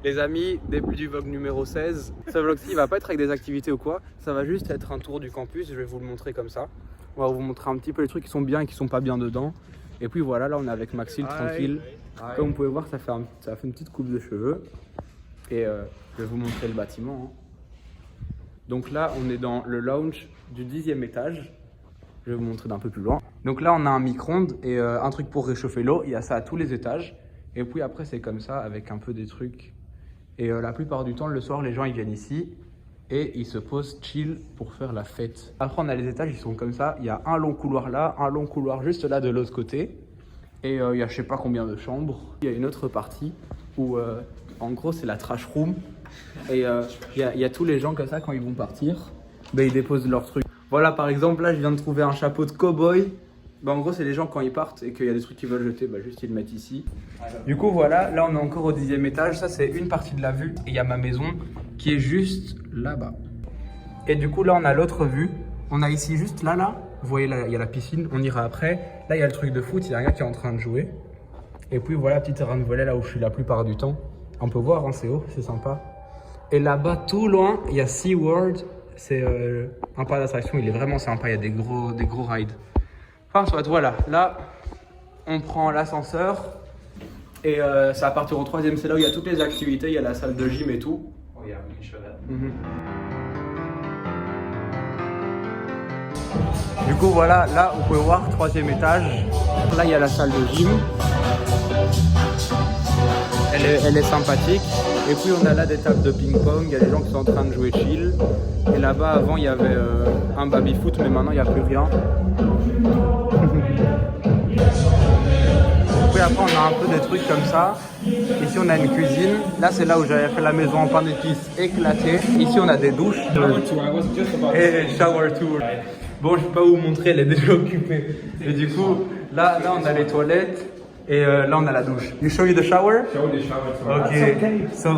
Les amis, début du vlog numéro 16. Ce vlog-ci, il va pas être avec des activités ou quoi. Ça va juste être un tour du campus. Je vais vous le montrer comme ça. On va vous montrer un petit peu les trucs qui sont bien et qui sont pas bien dedans. Et puis voilà, là on est avec Maxile, tranquille. Comme vous pouvez voir, ça fait une petite coupe de cheveux. Et je vais vous montrer le bâtiment. Donc là, on est dans le lounge du 10e étage. Je vais vous montrer d'un peu plus loin. Donc là, on a un micro-ondes et un truc pour réchauffer l'eau. Il y a ça à tous les étages. Et puis après, c'est comme ça avec un peu des trucs. Et la plupart du temps, le soir, les gens ils viennent ici et ils se posent chill pour faire la fête. Après, on a les étages, ils sont comme ça. Il y a un long couloir là, un long couloir juste là de l'autre côté. Et il y a je sais pas combien de chambres. Il y a une autre partie où en gros, c'est la trash room. Et il y a tous les gens comme ça, quand ils vont partir, ben, ils déposent leurs trucs. Voilà, par exemple, là, je viens de trouver un chapeau de cow-boy. Ben, en gros, c'est les gens quand ils partent et qu'il y a des trucs qu'ils veulent jeter, ben, juste ils le mettent ici. Du coup, voilà, là, on est encore au 10e étage. Ça, c'est une partie de la vue. Et il y a ma maison qui est juste là-bas. Et du coup, là, on a l'autre vue. On a ici juste là. Vous voyez, là, il y a la piscine. On ira après. Là, il y a le truc de foot. Il y a un gars qui est en train de jouer. Et puis, voilà, petit terrain de volley là où je suis la plupart du temps. On peut voir, hein, c'est haut, c'est sympa. Et là-bas, tout loin, il y a SeaWorld. C'est un parc d'attraction, il est vraiment sympa, il y a des gros rides. Enfin, soit, voilà, là, on prend l'ascenseur et ça va partir au 3e, c'est là où il y a toutes les activités, il y a la salle de gym et tout. Oh yeah, we can show that. Du coup, voilà, là, vous pouvez voir, 3e étage. Là, il y a la salle de gym. Elle est sympathique. Et puis on a là des tables de ping-pong, il y a des gens qui sont en train de jouer chill. Et là-bas avant il y avait un baby-foot, mais maintenant il n'y a plus rien. Puis après on a un peu des trucs comme ça. Ici on a une cuisine. Là c'est là où j'avais fait la maison en pain d'épices éclatée. Ici on a des douches. Et shower tour. Bon, je ne vais pas vous montrer, elle est déjà occupée. Et du coup, là on a les toilettes. Et là on a la douche. You show you the shower? Show the shower. Okay. So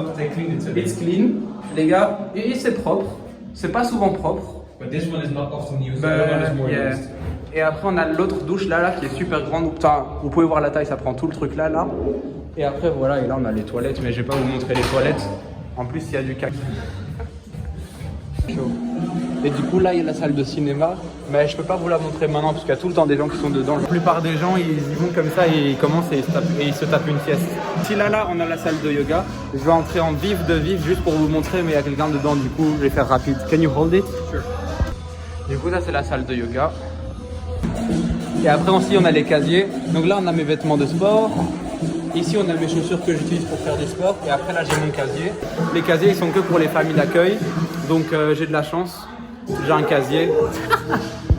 it's clean. Les gars, et c'est propre. C'est pas souvent propre. But this one is not often used. The other one is more used. Et après on a l'autre douche là qui est super grande. Enfin, vous pouvez voir la taille, ça prend tout le truc là. Et après voilà, et là on a les toilettes, mais je vais pas vous montrer les toilettes. En plus il y a du caca. Et du coup là il y a la salle de cinéma, mais je peux pas vous la montrer maintenant parce qu'il y a tout le temps des gens qui sont dedans. La plupart des gens ils y vont comme ça et ils commencent et ils se tapent une sieste. Ici là on a la salle de yoga. Je vais entrer en vif juste pour vous montrer, mais il y a quelqu'un dedans, du coup je vais faire rapide. Can you hold it? Sure. Du coup ça c'est la salle de yoga. Et après aussi on a les casiers. Donc là on a mes vêtements de sport. Ici on a mes chaussures que j'utilise pour faire du sport. Et après là j'ai mon casier. Les casiers ils sont que pour les familles d'accueil. Donc j'ai de la chance. J'ai un casier.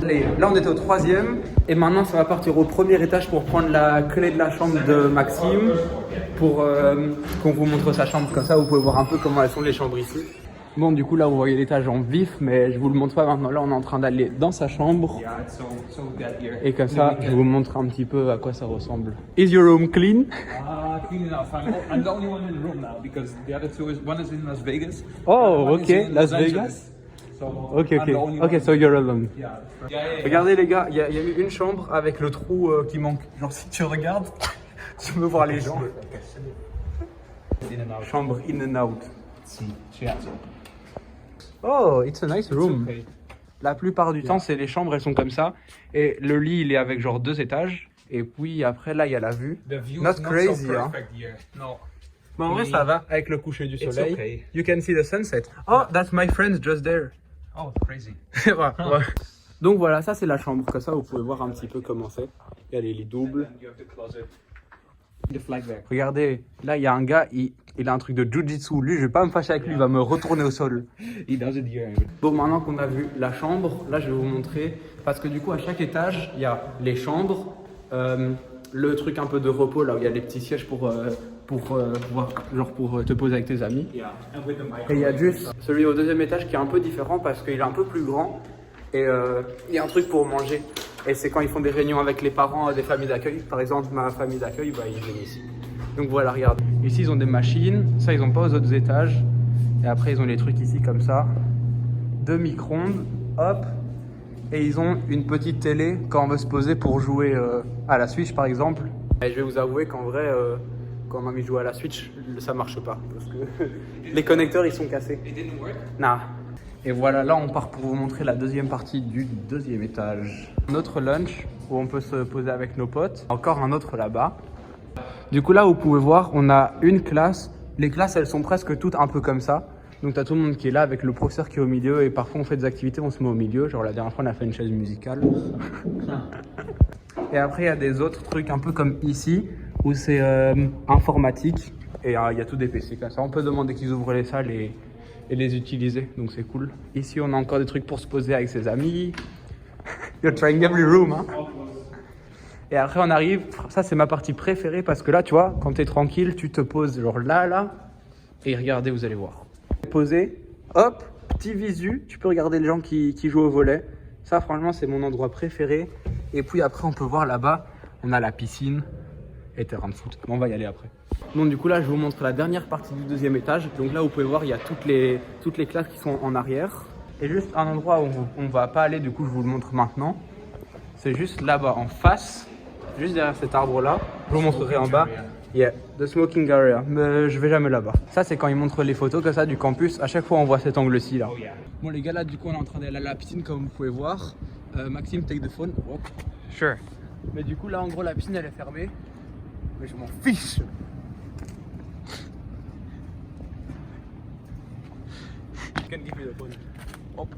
Allez, là on était au 3e et maintenant ça va partir au 1er étage pour prendre la clé de la chambre de Maxime pour qu'on vous montre sa chambre, comme ça vous pouvez voir un peu comment elles sont les chambres ici. Bon, du coup là vous voyez l'étage en vif, mais je vous le montre pas maintenant. Là on est en train d'aller dans sa chambre et comme ça je vous montre un petit peu à quoi ça ressemble. Is your room clean? Clean enough. I'm the only one in the room now because the other two one is in Las Vegas. Oh, ok, Las Vegas. Ok, so you're alone. Yeah. Regardez les gars, il y a eu une chambre avec le trou qui manque. Genre si tu regardes, tu peux voir les gens. Chambre in and out. Oh, it's a nice room. Okay. La plupart du temps, c'est les chambres, elles sont comme ça. Et le lit, il est avec genre 2 étages. Et puis après, là, il y a la vue. The view Not is not crazy, so hein. perfect here. No. Mais en vrai, ça va avec le coucher du It's soleil. okay. You can see the sunset. Oh, that's my friend just there. Oh, crazy. Ouais, ouais. Donc voilà, ça c'est la chambre. Comme ça, vous pouvez voir un petit peu comment c'est. Il y a les lits doubles. And you have the closet. The flag bag. Regardez, là il y a un gars, il a un truc de jujitsu. Lui, je vais pas me fâcher avec lui, il va me retourner au sol. He does it here. Bon, maintenant qu'on a vu la chambre, là je vais vous montrer. Parce que du coup, à chaque étage, il y a les chambres, le truc un peu de repos, là où il y a les petits sièges pour te poser avec tes amis. Yeah. And with the mic. Et il y a juste celui au 2e étage qui est un peu différent parce qu'il est un peu plus grand. Et il y a un truc pour manger. Et c'est quand ils font des réunions avec les parents des familles d'accueil. Par exemple, ma famille d'accueil, bah, ils viennent ici. Donc voilà, regarde. Ici, ils ont des machines. Ça, ils n'ont pas aux autres étages. Et après, ils ont les trucs ici comme ça. 2 micro-ondes. Hop. Et ils ont une petite télé quand on veut se poser pour jouer à la Switch, par exemple. Et je vais vous avouer qu'en vrai, quand on a envie de jouer à la Switch, ça marche pas. Parce que les connecteurs, ils sont cassés. Nah. Et voilà, là, on part pour vous montrer la deuxième partie du deuxième étage. Notre lunch, où on peut se poser avec nos potes. Encore un autre là-bas. Du coup, là, vous pouvez voir, on a une classe. Les classes, elles sont presque toutes un peu comme ça. Donc, tu as tout le monde qui est là avec le professeur qui est au milieu. Et parfois, on fait des activités, on se met au milieu. Genre, la dernière fois, on a fait une chaise musicale. Et après, il y a des autres trucs un peu comme ici, où c'est informatique. Et il y a tout des PC comme ça. On peut demander qu'ils ouvrent les salles et les utiliser. Donc, c'est cool. Ici, on a encore des trucs pour se poser avec ses amis. You're trying every room, hein. Et après, on arrive. Ça, c'est ma partie préférée parce que là, tu vois, quand tu es tranquille, tu te poses genre là. Et regardez, vous allez voir. Poser, hop, petit visu. Tu peux regarder les gens qui jouent au volley. Ça, franchement, c'est mon endroit préféré. Et puis après, on peut voir là-bas, on a la piscine et terrain de foot. Bon, on va y aller après. Donc du coup, là, je vous montre la dernière partie du deuxième étage. Donc là, vous pouvez voir, il y a toutes les classes qui sont en arrière. Et juste un endroit où on va pas aller, du coup, je vous le montre maintenant. C'est juste là-bas, en face, juste derrière cet arbre-là. Je vous montrerai en bas. Yeah, the smoking area. Mais je vais jamais là-bas. Ça, c'est quand ils montrent les photos comme ça du campus. À chaque fois, on voit cet angle-ci là. Bon, les gars, là, du coup, on est en train d'aller à la piscine, comme vous pouvez voir. Maxime, take the phone. Hop. Sure. Mais du coup, là, en gros, la piscine, elle est fermée. Mais je m'en fiche. Can give me the phone. Hop.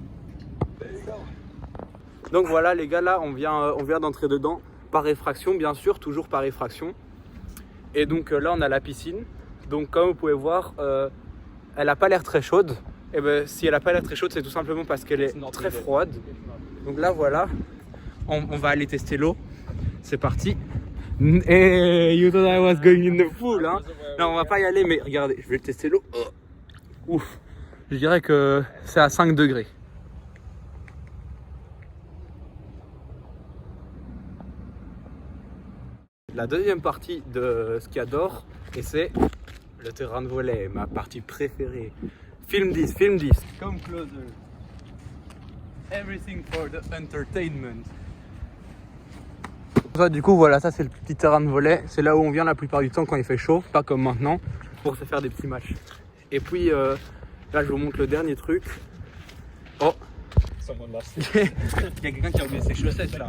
Donc voilà, les gars, là, on vient d'entrer dedans par effraction, bien sûr, toujours par effraction. Et donc là, on a la piscine. Donc, comme vous pouvez voir, elle n'a pas l'air très chaude. Et ben, si elle n'a pas l'air très chaude, c'est tout simplement parce qu'elle est très froide. Donc là, voilà, on va aller tester l'eau. C'est parti. Hey, you thought I was going in the pool, hein? Non, on va pas y aller, mais regardez, je vais tester l'eau. Ouf, je dirais que c'est à 5 degrés. La deuxième partie de ce qu'il y a d'or, et c'est le terrain de volley, ma partie préférée. Film this, come closer. Everything for the entertainment. Du coup, voilà, ça c'est le petit terrain de volley. C'est là où on vient la plupart du temps quand il fait chaud, pas comme maintenant, pour se faire des petits matchs. Et puis là, je vous montre le dernier truc. Oh, il y a quelqu'un qui a oublié ses chaussettes là.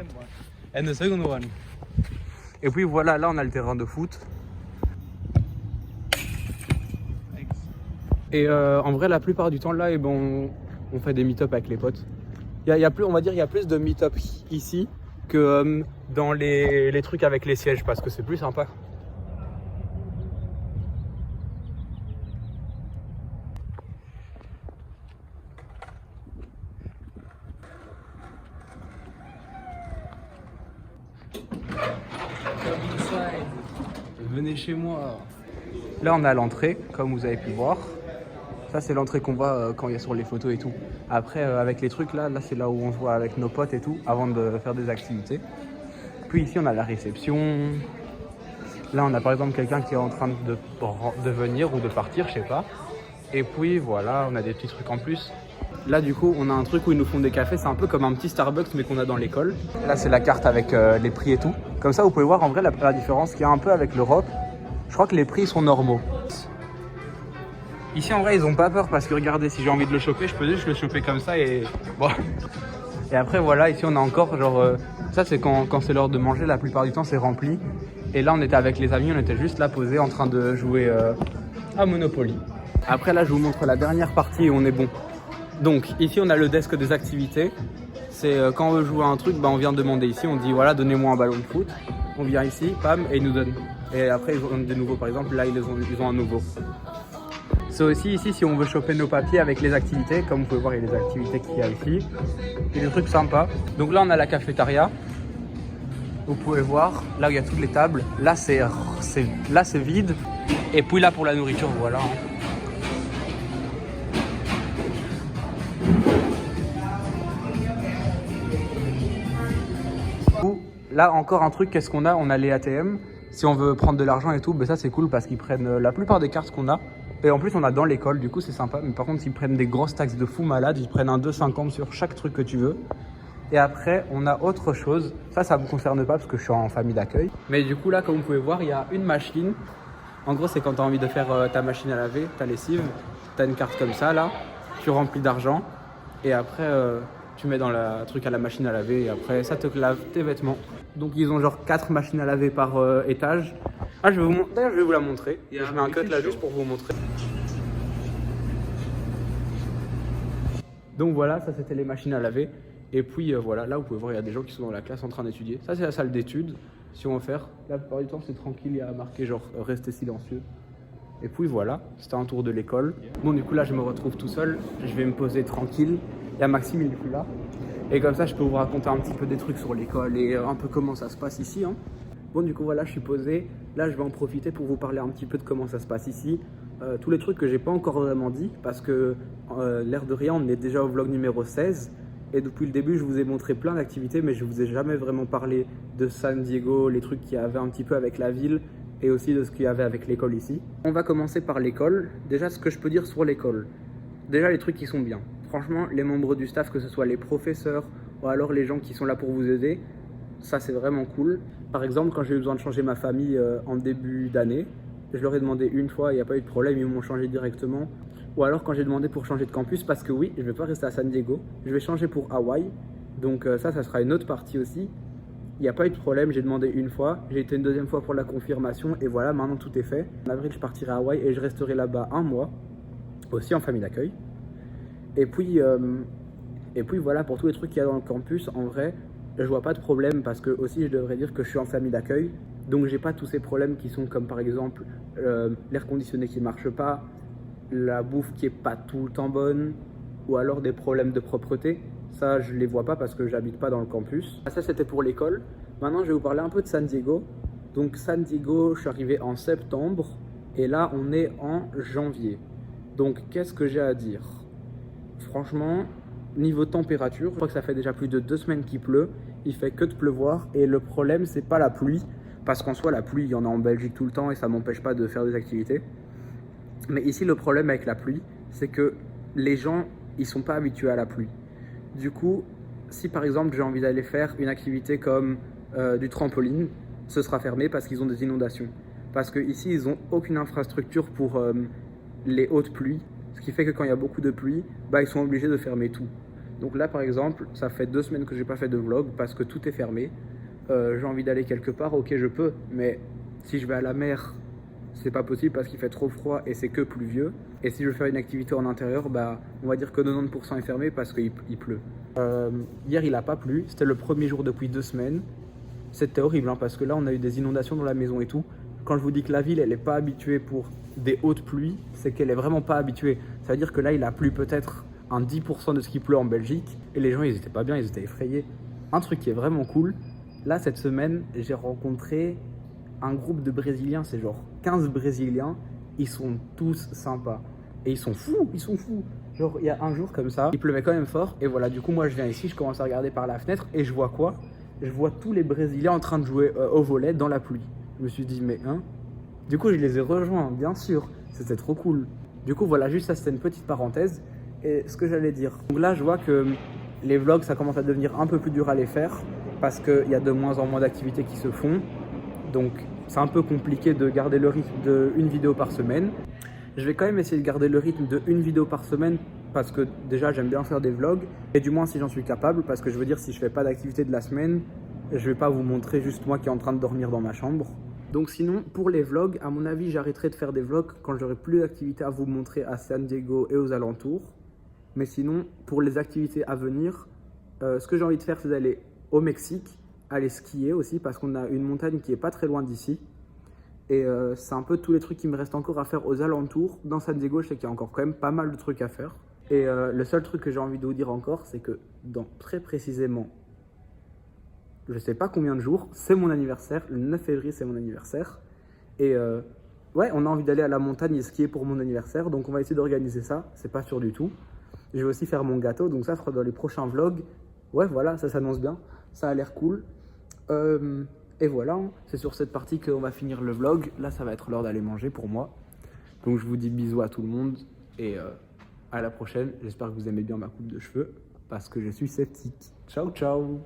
And the second one. Et puis voilà, là on a le terrain de foot. Et en vrai, la plupart du temps là, et bon, on fait des meet-up avec les potes. On va dire qu'il y a plus de meet-up ici que dans les trucs avec les sièges parce que c'est plus sympa. Venez chez moi. Là, on est à l'entrée, comme vous avez pu voir. Ça, c'est l'entrée qu'on voit quand il y a sur les photos et tout. Après, avec les trucs là, c'est là où on se voit avec nos potes et tout, avant de faire des activités. Puis ici, on a la réception. Là, on a par exemple quelqu'un qui est en train de venir ou de partir, je sais pas. Et puis voilà, on a des petits trucs en plus. Là, du coup, on a un truc où ils nous font des cafés. C'est un peu comme un petit Starbucks, mais qu'on a dans l'école. Là, c'est la carte avec les prix et tout. Comme ça, vous pouvez voir en vrai la différence qu'il y a un peu avec l'Europe. Je crois que les prix sont normaux. Ici, en vrai, ils ont pas peur parce que regardez, si j'ai envie de le choper, je peux juste le choper comme ça et bon. Et après, voilà, ici, on a encore genre... ça, c'est quand c'est l'heure de manger. La plupart du temps, c'est rempli. Et là, on était avec les amis, on était juste là posés en train de jouer à Monopoly. Après, là, je vous montre la dernière partie et on est bon. Donc, ici, on a le desk des activités. C'est quand on veut jouer à un truc, on vient demander ici. On dit, voilà, donnez-moi un ballon de foot. On vient ici, pam, et ils nous donnent. Et après, ils ont des nouveaux. Par exemple, là, ils ont un nouveau. C'est aussi ici, si on veut choper nos papiers avec les activités. Comme vous pouvez voir, il y a les activités qu'il y a ici. Il y a des trucs sympas. Donc là, on a la cafétéria. Vous pouvez voir, là où il y a toutes les tables. Là, c'est vide. Et puis là, pour la nourriture, voilà. Là, encore un truc, qu'est-ce qu'on a? On a les ATM. Si on veut prendre de l'argent et tout, ben ça c'est cool parce qu'ils prennent la plupart des cartes qu'on a. Et en plus, on a dans l'école, du coup, c'est sympa. Mais par contre, s'ils prennent des grosses taxes de fou malade, ils prennent un 2,50 sur chaque truc que tu veux. Et après, on a autre chose. Ça me concerne pas parce que je suis en famille d'accueil. Mais du coup, là, comme vous pouvez voir, il y a une machine En gros, c'est quand tu as envie de faire ta machine à laver, ta lessive, tu as une carte comme ça là, tu remplis d'argent et après tu mets dans le truc à la machine à laver et après ça te lave tes vêtements. Donc ils ont genre 4 machines à laver par étage. Ah, d'ailleurs, je vais vous la montrer. Je mets un cut là juste pour vous montrer. Donc voilà, ça c'était les machines à laver. Et puis voilà, là vous pouvez voir, il y a des gens qui sont dans la classe en train d'étudier. Ça c'est la salle d'études. Si on veut faire, la plupart du temps c'est tranquille, il y a marqué genre restez silencieux. Et puis voilà, c'était un tour de l'école. Bon, du coup là je me retrouve tout seul, je vais me poser tranquille. Il y a Maxime, il est plus là. Et comme ça je peux vous raconter un petit peu des trucs sur l'école et un peu comment ça se passe ici. Hein. Bon, du coup voilà, je suis posé. Là je vais en profiter pour vous parler un petit peu de comment ça se passe ici. Tous les trucs que j'ai pas encore vraiment dit, parce que l'air de rien, on est déjà au vlog numéro 16. Et depuis le début, je vous ai montré plein d'activités, mais je vous ai jamais vraiment parlé de San Diego, les trucs qu'il y avait un petit peu avec la ville et aussi de ce qu'il y avait avec l'école ici. On va commencer par l'école. Déjà, ce que je peux dire sur l'école. Déjà, les trucs qui sont bien. Franchement, les membres du staff, que ce soit les professeurs ou alors les gens qui sont là pour vous aider, ça c'est vraiment cool. Par exemple, quand j'ai eu besoin de changer ma famille en début d'année, je leur ai demandé une fois, il n'y a pas eu de problème, ils m'ont changé directement. Ou alors quand j'ai demandé pour changer de campus, parce que oui, je ne vais pas rester à San Diego, je vais changer pour Hawaï. Donc ça sera une autre partie aussi. Il n'y a pas eu de problème, j'ai demandé une fois, j'ai été une deuxième fois pour la confirmation et voilà, maintenant tout est fait. En avril, je partirai à Hawaï et je resterai là-bas un mois, aussi en famille d'accueil. Et puis voilà, pour tous les trucs qu'il y a dans le campus, en vrai, je vois pas de problème parce que aussi je devrais dire que je suis en famille d'accueil. Donc j'ai pas tous ces problèmes qui sont comme par exemple l'air conditionné qui marche pas, la bouffe qui est pas tout le temps bonne, ou alors des problèmes de propreté. Ça je les vois pas parce que j'habite pas dans le campus. Ça c'était pour l'école. Maintenant je vais vous parler un peu de San Diego. Donc San Diego, je suis arrivé en septembre et là on est en janvier. Donc qu'est-ce que j'ai à dire? Franchement, niveau température, je crois que ça fait déjà plus de 2 semaines qu'il pleut. Il fait que de pleuvoir et le problème c'est pas la pluie. Parce qu'en soi, la pluie, il y en a en Belgique tout le temps et ça m'empêche pas de faire des activités. Mais ici, le problème avec la pluie, c'est que les gens, ils sont pas habitués à la pluie. Du coup, si par exemple, j'ai envie d'aller faire une activité comme du trampoline, ce sera fermé parce qu'ils ont des inondations. Parce qu'ici, ils n'ont aucune infrastructure pour les hautes pluies. Ce qui fait que quand il y a beaucoup de pluie, bah, ils sont obligés de fermer tout. Donc là, par exemple, ça fait 2 semaines que j'ai pas fait de vlog parce que tout est fermé. J'ai envie d'aller quelque part, ok je peux, mais si je vais à la mer, c'est pas possible parce qu'il fait trop froid et c'est que pluvieux. Et si je veux faire une activité en intérieur, bah, on va dire que 90% est fermé parce qu'il pleut. Hier il a pas plu, c'était le premier jour depuis 2 semaines. C'était horrible hein, parce que là on a eu des inondations dans la maison et tout. Quand je vous dis que la ville elle est pas habituée pour des hautes pluies, c'est qu'elle est vraiment pas habituée. Ça veut dire que là il a plu peut-être un 10% de ce qui pleut en Belgique et les gens ils étaient pas bien, ils étaient effrayés. Un truc qui est vraiment cool, là, cette semaine, j'ai rencontré un groupe de Brésiliens, c'est genre 15 Brésiliens. Ils sont tous sympas. Et ils sont fous. Genre, il y a un jour comme ça, il pleuvait quand même fort. Et voilà, du coup, moi, je viens ici, je commence à regarder par la fenêtre. Et je vois quoi? Je vois tous les Brésiliens en train de jouer au volley dans la pluie. Je me suis dit, mais hein? Du coup, je les ai rejoints, bien sûr. C'était trop cool. Du coup, voilà, juste ça, c'était une petite parenthèse. Et ce que j'allais dire. Donc là, je vois que les vlogs, ça commence à devenir un peu plus dur à les faire. Parce qu'il y a de moins en moins d'activités qui se font. Donc c'est un peu compliqué de garder le rythme de 1 vidéo par semaine. Je vais quand même essayer de garder le rythme de 1 vidéo par semaine parce que déjà j'aime bien faire des vlogs. Et du moins si j'en suis capable, parce que je veux dire si je fais pas d'activité de la semaine, je vais pas vous montrer juste moi qui est en train de dormir dans ma chambre. Donc sinon pour les vlogs, à mon avis j'arrêterai de faire des vlogs quand j'aurai plus d'activités à vous montrer à San Diego et aux alentours. Mais sinon pour les activités à venir, ce que j'ai envie de faire c'est d'aller au Mexique, aller skier aussi parce qu'on a une montagne qui est pas très loin d'ici et c'est un peu tous les trucs qui me restent encore à faire aux alentours. Dans San Diego, je sais qu'il y a encore quand même pas mal de trucs à faire et le seul truc que j'ai envie de vous dire encore, c'est que dans très précisément, je sais pas combien de jours, c'est mon anniversaire, le 9 février c'est mon anniversaire et ouais, on a envie d'aller à la montagne et skier pour mon anniversaire, donc on va essayer d'organiser ça, c'est pas sûr du tout. Je vais aussi faire mon gâteau, donc ça sera dans les prochains vlogs. Ouais voilà, ça s'annonce bien. Ça a l'air cool. Et voilà, c'est sur cette partie qu'on va finir le vlog. Là, ça va être l'heure d'aller manger pour moi. Donc, je vous dis bisous à tout le monde et à la prochaine. J'espère que vous aimez bien ma coupe de cheveux parce que je suis sceptique. Ciao, ciao!